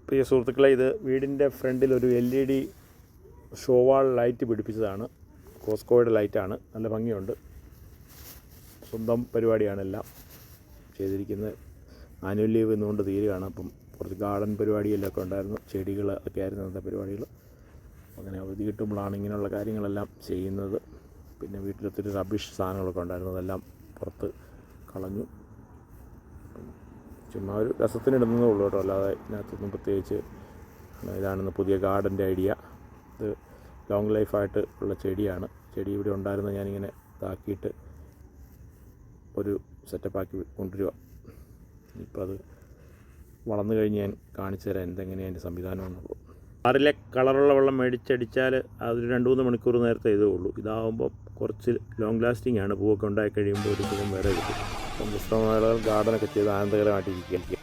പ്രിയ സുഹൃത്തുക്കളെ, ഇത് വീടിൻ്റെ ഫ്രണ്ടിൽ ഒരു LED ഷോവാൾ ലൈറ്റ് പിടിപ്പിച്ചതാണ്. കോസ്കോയുടെ ലൈറ്റാണ്. നല്ല ഭംഗിയുണ്ട്. സ്വന്തം പരിപാടിയാണ് എല്ലാം ചെയ്തിരിക്കുന്നത്. ആനുവൽ ലീവ് ഇന്നുകൊണ്ട് തീരുകയാണ്. അപ്പം കുറച്ച് ഗാർഡൻ പരിപാടിയെല്ലാം ഉണ്ടായിരുന്നു. ചെടികൾ ഒക്കെ ആയിരുന്നു അന്നത്തെ പരിപാടികൾ. അങ്ങനെ അവധി കിട്ടുമ്പോഴാണ് ഇങ്ങനെയുള്ള കാര്യങ്ങളെല്ലാം ചെയ്യുന്നത്. പിന്നെ വീട്ടിലൊത്തിരി റബ്ബിഷ് സാധനങ്ങളൊക്കെ ഉണ്ടായിരുന്നു. അതെല്ലാം പുറത്ത് കളഞ്ഞു. ചുമ്മാ ഒരു രസത്തിനിടുന്നതേ ഉള്ളൂ കേട്ടോ, അല്ലാതെ ഇതിനകത്തൊന്നും പ്രത്യേകിച്ച്. ഇതാണെന്ന് പുതിയ ഗാർഡൻ്റെ ഐഡിയ. ഇത് ലോങ് ലൈഫായിട്ട് ഉള്ള ചെടിയാണ്. ചെടി ഇവിടെ ഉണ്ടായിരുന്നത് ഞാനിങ്ങനെ ഇതാക്കിയിട്ട് ഒരു സെറ്റപ്പാക്കി കൊണ്ടുവരിക. ഇപ്പം അത് വളർന്നു കഴിഞ്ഞ് ഞാൻ കാണിച്ചു തരാം എന്തെങ്ങനെയാണ് അതിൻ്റെ സംവിധാനം എന്നുള്ളത്. ആറിലെ കളറുള്ള വെള്ളം മേടിച്ചടിച്ചാൽ അതൊരു 2-3 മണിക്കൂർ നേരത്തെ ഇതേ ഉള്ളൂ. ഇതാകുമ്പോൾ കുറച്ച് ലോങ് ലാസ്റ്റിംഗ് ആണ്. പൂവൊക്കെ ഉണ്ടായി കഴിയുമ്പോൾ ഒരു സുഖം വേറെ കിട്ടും. അപ്പം പുസ്തകമേളകൾ ഗാർഡനൊക്കെ ചെയ്ത് ആനന്ദകരമായിട്ടിരിക്കുക.